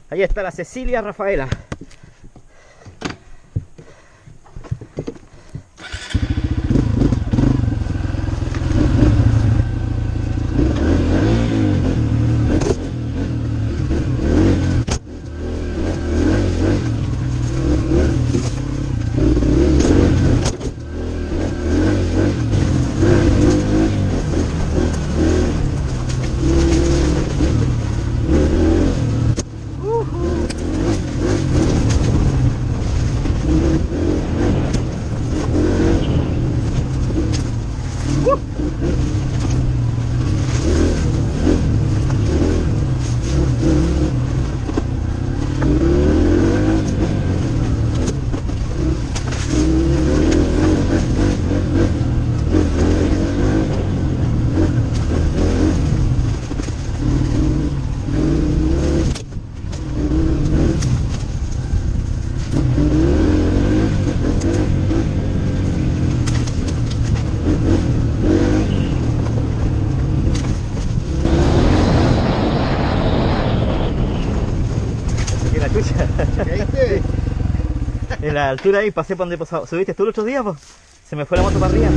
Ahí está la Cecilia Rafaela. ¿Caíste? En la altura ahí pasé por donde subiste tú el otro día, pues. Se me fue la moto para arriba.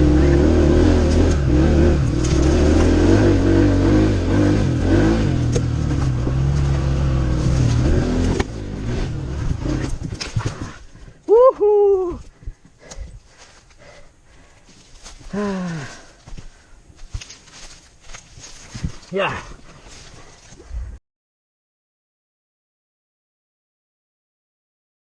Ya.